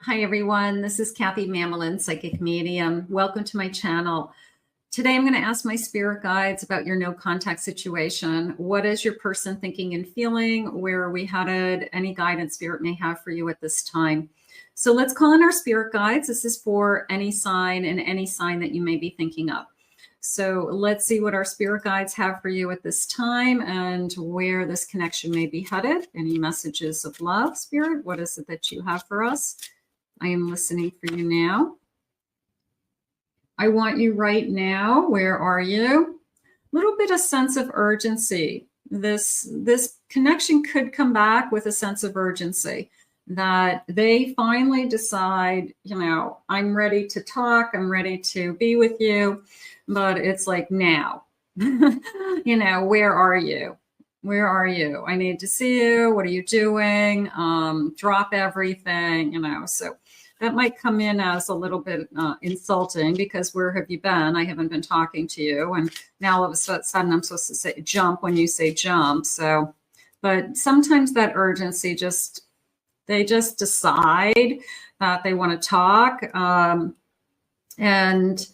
Hi everyone, this is Kathy Mamelin, Psychic Medium. Welcome to my channel. Today I'm going to ask my spirit guides about your no contact situation. What is your person thinking and feeling? Where are we headed? Any guidance spirit may have for you at this time. So let's call in our spirit guides. This is for any sign and any sign that you may be thinking of. So let's see what our spirit guides have for you at this time and where this connection may be headed. Any messages of love, spirit? What is it that you have for us? I am listening for you now. I want you right now. Where are you? A little bit of sense of urgency. This connection could come back with a sense of urgency that they finally decide, I'm ready to talk. I'm ready to be with you. But it's like now, where are you? Where are you? I need to see you. What are you doing? Drop everything, so that might come in as a little bit insulting because where have you been? I haven't been talking to you. And now all of a sudden I'm supposed to say jump when you say jump. So, but sometimes that urgency they just decide that they want to talk. And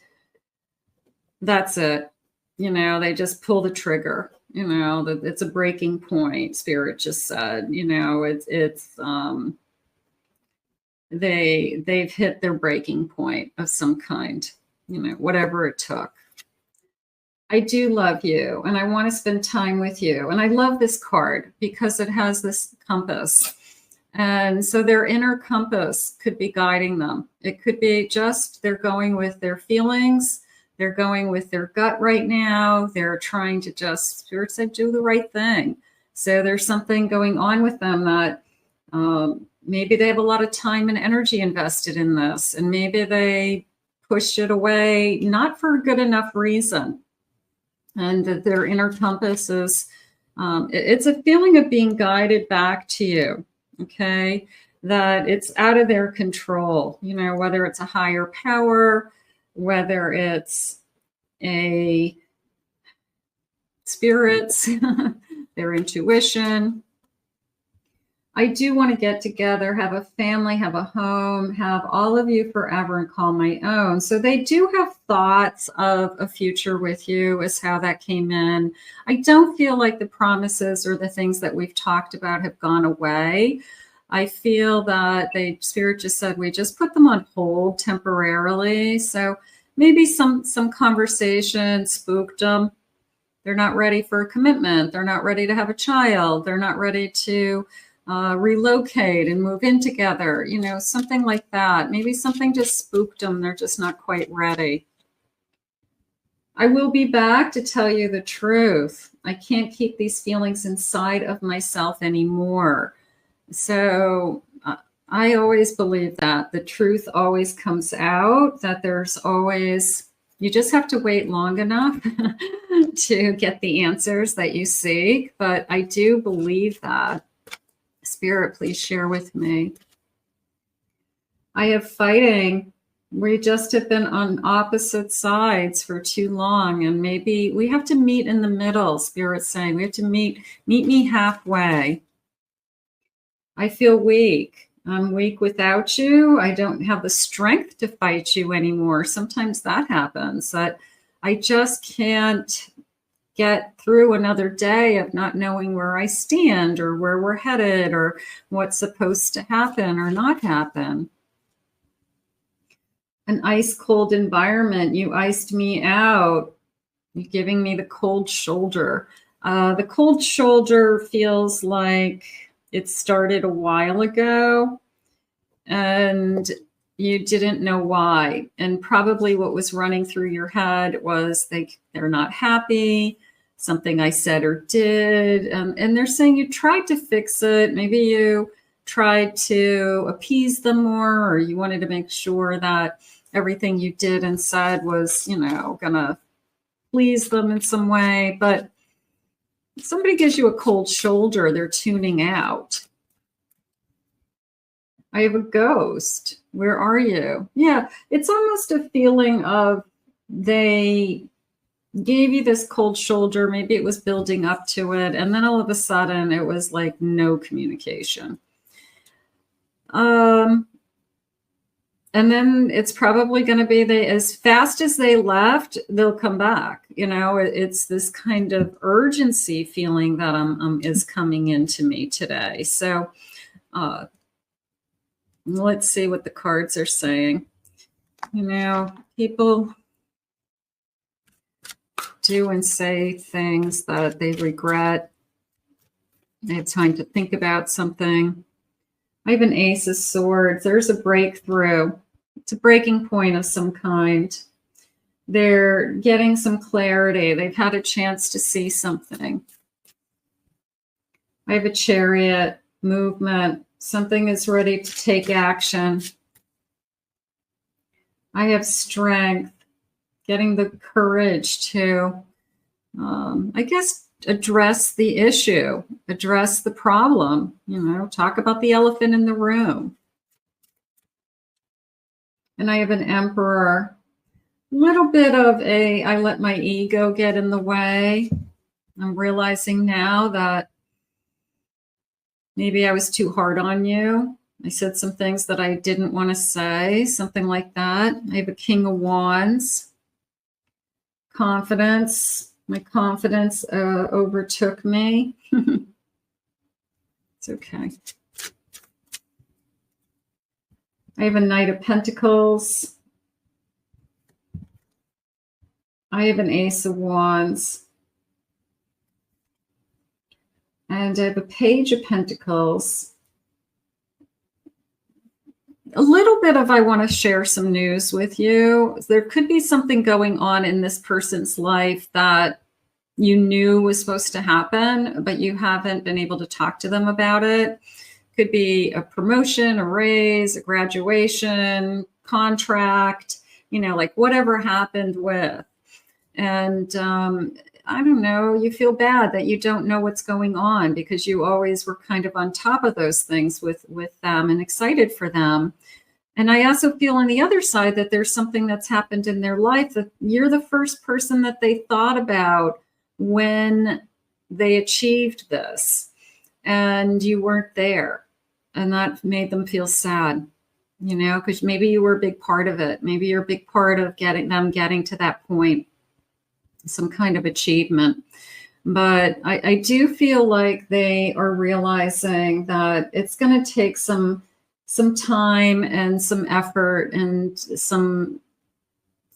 that's it. They just pull the trigger. That it's a breaking point. Spirit just said, they've hit their breaking point of some kind, whatever it took. I do love you and I want to spend time with you. And I love this card because it has this compass. And so their inner compass could be guiding them. It could be just they're going with their feelings. They're going with their gut right now. They're trying to just, Spirit said, do the right thing. So there's something going on with them that maybe they have a lot of time and energy invested in this, and maybe they pushed it away, not for a good enough reason. And that their inner compass is, it's a feeling of being guided back to you, okay? That it's out of their control, whether it's a higher power, whether it's a spirits, their intuition. I do want to get together, have a family, have a home, have all of you forever and call my own. So they do have thoughts of a future with you, is how that came in. I don't feel like the promises or the things that we've talked about have gone away. I feel that Spirit just said, we just put them on hold temporarily. So maybe some conversation spooked them. They're not ready for a commitment. They're not ready to have a child. They're not ready to relocate and move in together, something like that. Maybe something just spooked them. They're just not quite ready. I will be back to tell you the truth. I can't keep these feelings inside of myself anymore. So I always believe that the truth always comes out, that there's always, you just have to wait long enough to get the answers that you seek. But I do believe that. Spirit, please share with me. I have fighting. We just have been on opposite sides for too long, and maybe we have to meet in the middle. Spirit's saying we have to meet me halfway. I feel weak. I'm weak without you. I don't have the strength to fight you anymore. Sometimes that happens, that I just can't get through another day of not knowing where I stand or where we're headed or what's supposed to happen or not happen. An ice cold environment. You iced me out. You're giving me the cold shoulder. The cold shoulder feels like it started a while ago and you didn't know why. And probably what was running through your head was they're not happy, something I said or did. And they're saying you tried to fix it. Maybe you tried to appease them more, or you wanted to make sure that everything you did and said was, gonna please them in some way. But if somebody gives you a cold shoulder, they're tuning out. I have a ghost. Where are you? Yeah, it's almost a feeling of they gave you this cold shoulder. Maybe it was building up to it. And then all of a sudden it was like no communication. And then it's probably going to be as fast as they left, they'll come back. You know, it's this kind of urgency feeling that is coming into me today. So let's see what the cards are saying. You know, people do and say things that they regret. They have time to think about something. I have an Ace of Swords. There's a breakthrough. It's a breaking point of some kind. They're getting some clarity. They've had a chance to see something. I have a Chariot, movement. Something is ready to take action. I have Strength, getting the courage to, I guess, address the issue, address the problem, you know, talk about the elephant in the room. And I have an Emperor, a little bit of I let my ego get in the way. I'm realizing now that maybe I was too hard on you. I said some things that I didn't want to say, something like that. I have a King of Wands. Confidence. My confidence overtook me. It's okay. I have a Knight of Pentacles. I have an Ace of Wands. And I have a Page of Pentacles. A little bit of I want to share some news with you. There could be something going on in this person's life that you knew was supposed to happen, but you haven't been able to talk to them about it. Could be a promotion, a raise, a graduation, contract, you know, like whatever happened with. And I don't know, you feel bad that you don't know what's going on because you always were kind of on top of those things with them and excited for them. And I also feel on the other side that there's something that's happened in their life that you're the first person that they thought about when they achieved this and you weren't there. And that made them feel sad, you know, because maybe you were a big part of it. Maybe you're a big part of getting to that point, some kind of achievement. But I do feel like they are realizing that it's going to take some time and some effort and some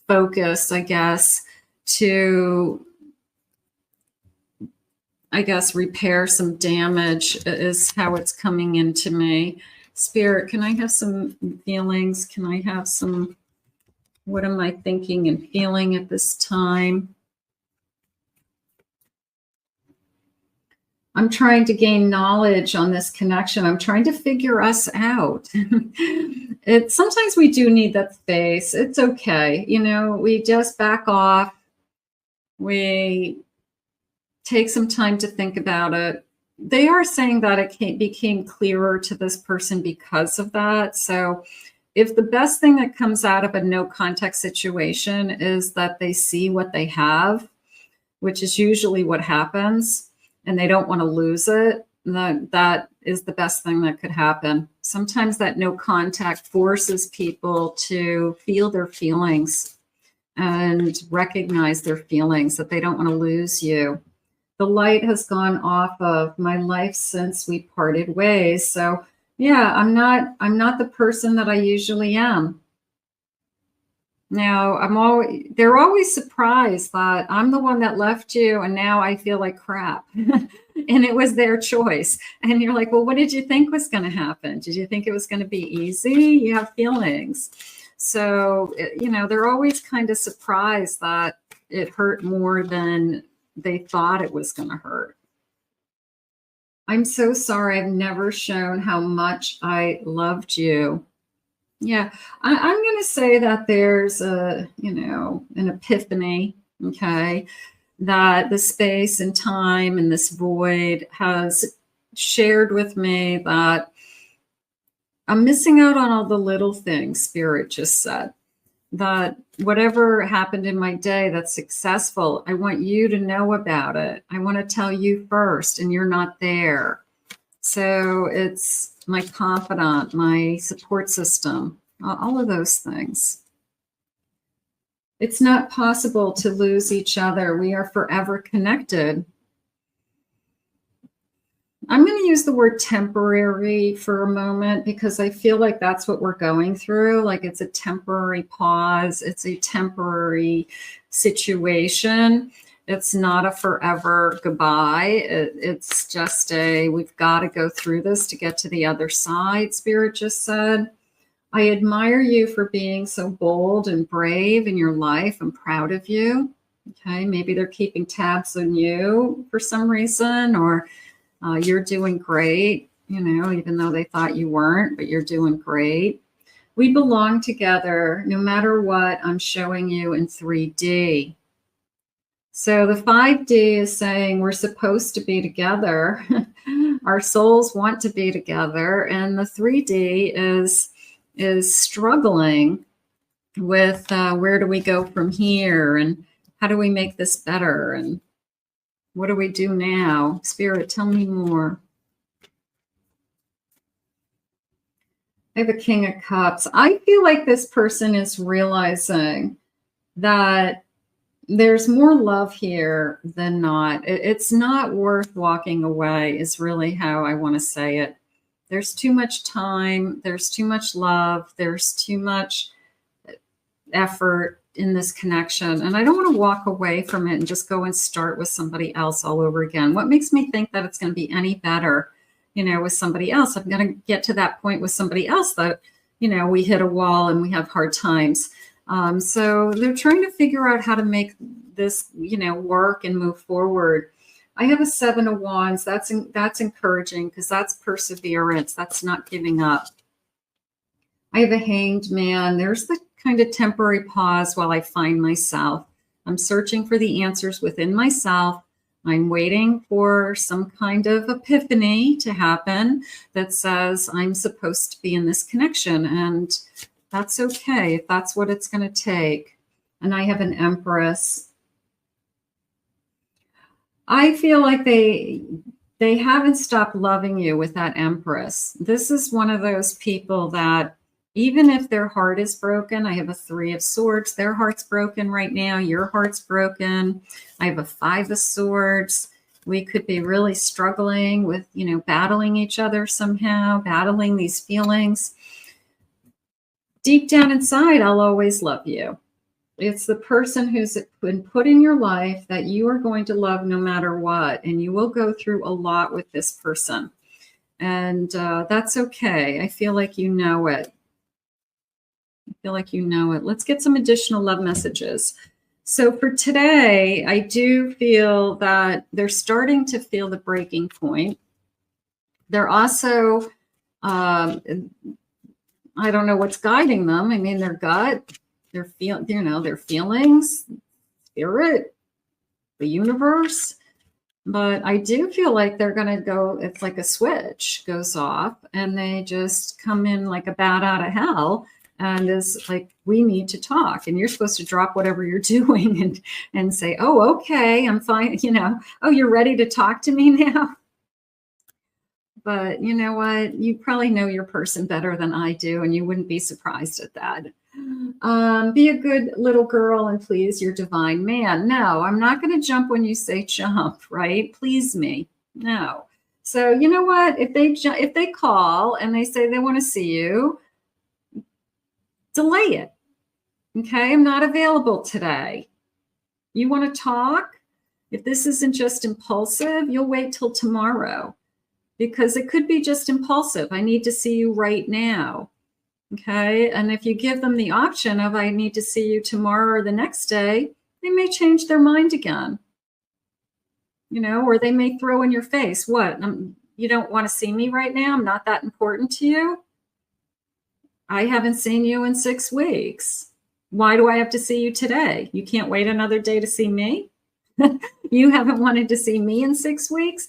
focus, I guess, to, repair some damage is how it's coming into me. Spirit, can I have some feelings? Can I have some, what am I thinking and feeling at this time? I'm trying to gain knowledge on this connection. I'm trying to figure us out. Sometimes we do need that space. It's okay. You know, we just back off. We take some time to think about it. They are saying that it became clearer to this person because of that. So if the best thing that comes out of a no contact situation is that they see what they have, which is usually what happens, and they don't want to lose it, that is the best thing that could happen. Sometimes that no contact forces people to feel their feelings and recognize their feelings, that they don't want to lose you. The light has gone off of my life since we parted ways. So yeah, I'm not the person that I usually am. Now, they're always surprised that I'm the one that left you and now I feel like crap. And it was their choice. And you're like, well, what did you think was going to happen? Did you think it was going to be easy? You have feelings. So, you know, they're always kind of surprised that it hurt more than they thought it was going to hurt. I'm so sorry. I've never shown how much I loved you. Yeah, I'm going to say that there's an epiphany, okay, that the space and time and this void has shared with me that I'm missing out on all the little things, Spirit just said. That whatever happened in my day that's successful, I want you to know about it. I want to tell you first, and you're not there. So it's my confidant, my support system. all of those things. It's not possible to lose each other. We are forever connected. I'm going to use the word temporary for a moment because I feel like that's what we're going through. Like it's a temporary pause. It's a temporary situation. It's not a forever goodbye. It's just we've got to go through this to get to the other side, Spirit just said. I admire you for being so bold and brave in your life. I'm proud of you. Okay, maybe they're keeping tabs on you for some reason, or you're doing great, even though they thought you weren't, but you're doing great. We belong together no matter what. I'm showing you in 3D. So the 5D is saying we're supposed to be together. Our souls want to be together. And the 3D is struggling with where do we go from here, and how do we make this better, and what do we do now? Spirit, tell me more. I have a King of Cups. I feel like this person is realizing that there's more love here than not. It's not worth walking away is really how I want to say it. There's too much time. There's too much love. There's too much effort in this connection. And I don't want to walk away from it and just go and start with somebody else all over again. What makes me think that it's going to be any better, with somebody else? I'm going to get to that point with somebody else that, we hit a wall and we have hard times. So they're trying to figure out how to make this, work and move forward. I have a 7 of Wands. That's encouraging because that's perseverance. That's not giving up. I have a Hanged Man. There's the kind of temporary pause while I find myself. I'm searching for the answers within myself. I'm waiting for some kind of epiphany to happen that says I'm supposed to be in this connection. And that's okay if that's what it's going to take. And I have an Empress. I feel like they haven't stopped loving you with that Empress. This is one of those people that even if their heart is broken, I have a 3 of Swords. Their heart's broken right now. Your heart's broken. I have a 5 of Swords. We could be really struggling with, battling each other somehow, battling these feelings. Deep down inside, I'll always love you. It's the person who's been put in your life that you are going to love no matter what. And you will go through a lot with this person. And that's okay. I feel like you know it. Let's get some additional love messages. So for today, I do feel that they're starting to feel the breaking point. They're also, I don't know what's guiding them. I mean, their gut, their feelings, spirit, the universe. But I do feel like they're going to go, it's like a switch goes off and they just come in like a bat out of hell. And is like, we need to talk. And you're supposed to drop whatever you're doing and say, oh, okay, I'm fine. Oh, you're ready to talk to me now. But you know what? You probably know your person better than I do. And you wouldn't be surprised at that. Be a good little girl and please your divine man. No, I'm not going to jump when you say jump, right? Please me. No. So you know what? If they call and they say they want to see you, delay it. Okay, I'm not available today. You want to talk? If this isn't just impulsive, you'll wait till tomorrow because it could be just impulsive. I need to see you right now. Okay, and if you give them the option of I need to see you tomorrow or the next day, they may change their mind again. Or they may throw in your face, what? You don't want to see me right now? I'm not that important to you? I haven't seen you in 6 weeks. Why do I have to see you today? You can't wait another day to see me? You haven't wanted to see me in 6 weeks?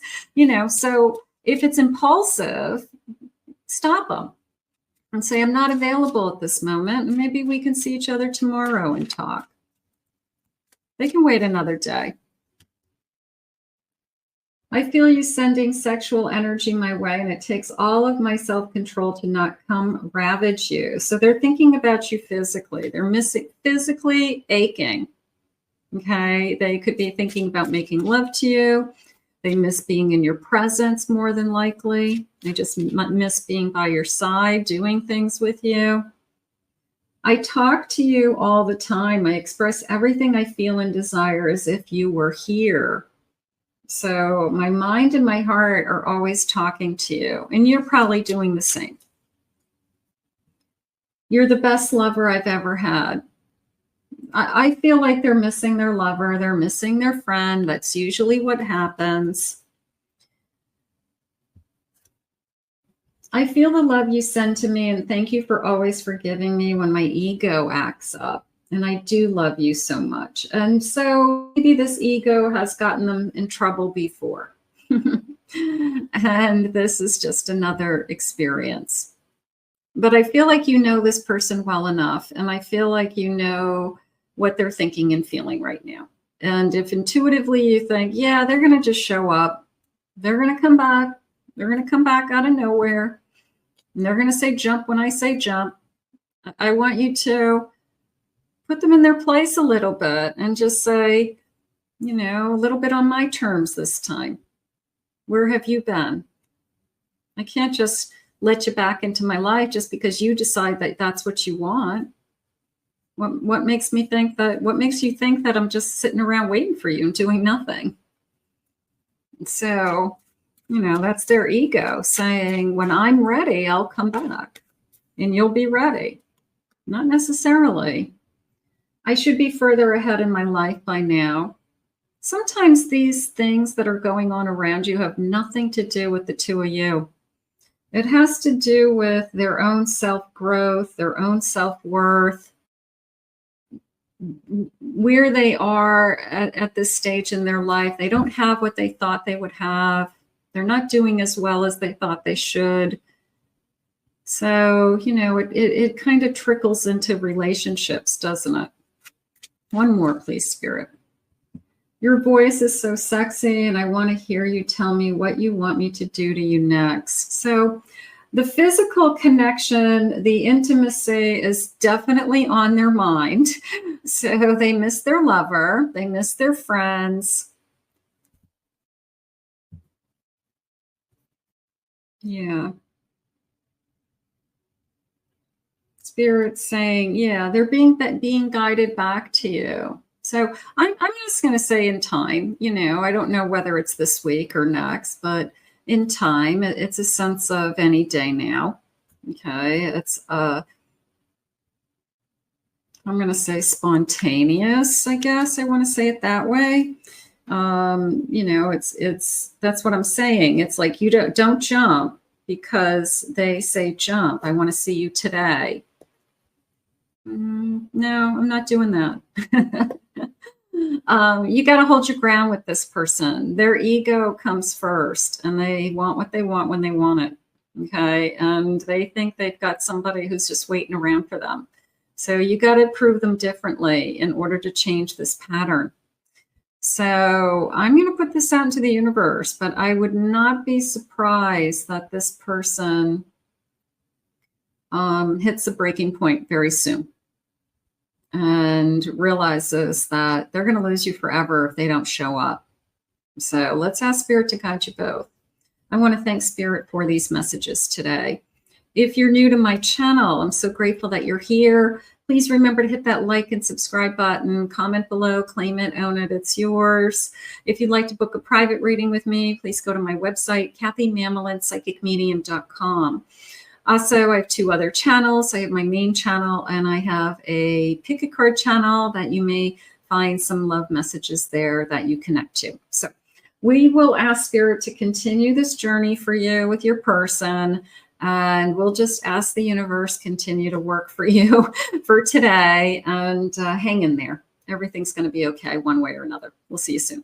So if it's impulsive, stop them and say, I'm not available at this moment. And maybe we can see each other tomorrow and talk. They can wait another day. I feel you sending sexual energy my way, and it takes all of my self-control to not come ravage you. So they're thinking about you physically. They're missing, physically aching. Okay. They could be thinking about making love to you. They miss being in your presence more than likely. They just miss being by your side, doing things with you. I talk to you all the time. I express everything I feel and desire as if you were here. So my mind and my heart are always talking to you, and you're probably doing the same. You're the best lover I've ever had. I feel like they're missing their lover. They're missing their friend. That's usually what happens. I feel the love you send to me, and thank you for always forgiving me when my ego acts up. And I do love you so much. And so maybe this ego has gotten them in trouble before. And this is just another experience. But I feel like you know this person well enough. And I feel like you know what they're thinking and feeling right now. And if intuitively you think, yeah, they're going to just show up, they're going to come back, they're going to come back out of nowhere, and they're going to say jump when I say jump, I want you to put them in their place a little bit and just say, you know, a little bit on my terms this time. Where have you been? I can't just let you back into my life just because you decide that that's what you want. What makes me think that, what makes you think that I'm just sitting around waiting for you and doing nothing? So, you know, that's their ego saying, when I'm ready, I'll come back and you'll be ready. Not necessarily. I should be further ahead in my life by now. Sometimes these things that are going on around you have nothing to do with the two of you. It has to do with their own self-growth, their own self-worth, where they are at this stage in their life. They don't have what they thought they would have. They're not doing as well as they thought they should. So, you know, it kind of trickles into relationships, doesn't it? One more, please, Spirit. Your voice is so sexy, and I want to hear you tell me what you want me to do to you next. So the physical connection, the intimacy is definitely on their mind. So they miss their lover. They miss their friends. Yeah. Spirit saying, yeah, they're being guided back to you. So I'm just going to say in time, you know, I don't know whether it's this week or next, but in time, it's a sense of any day now. Okay. It's, I'm going to say spontaneous, I guess. I want to say it that way. You know, that's what I'm saying. It's like, you don't jump because they say jump. I want to see you today. No, I'm not doing that. You got to hold your ground with this person. Their ego comes first, and they want what they want when they want it. Okay. And they think they've got somebody who's just waiting around for them. So you got to prove them differently in order to change this pattern. So I'm going to put this out into the universe, but I would not be surprised that this person hits a breaking point very soon and realizes that they're going to lose you forever if they don't show up. So let's ask Spirit to guide you both. I want to thank Spirit for these messages today. If you're new to my channel, I'm so grateful that you're here. Please remember to hit that like and subscribe button, comment below, claim it, own it, it's yours. If you'd like to book a private reading with me, please go to my website, KathyMamelin.psychicmedium.com. Also, I have two other channels. I have my main channel, and I have a pick a card channel that you may find some love messages there that you connect to. So we will ask Spirit to continue this journey for you with your person, and we'll just ask the universe continue to work for you for today, and hang in there. Everything's going to be okay one way or another. We'll see you soon.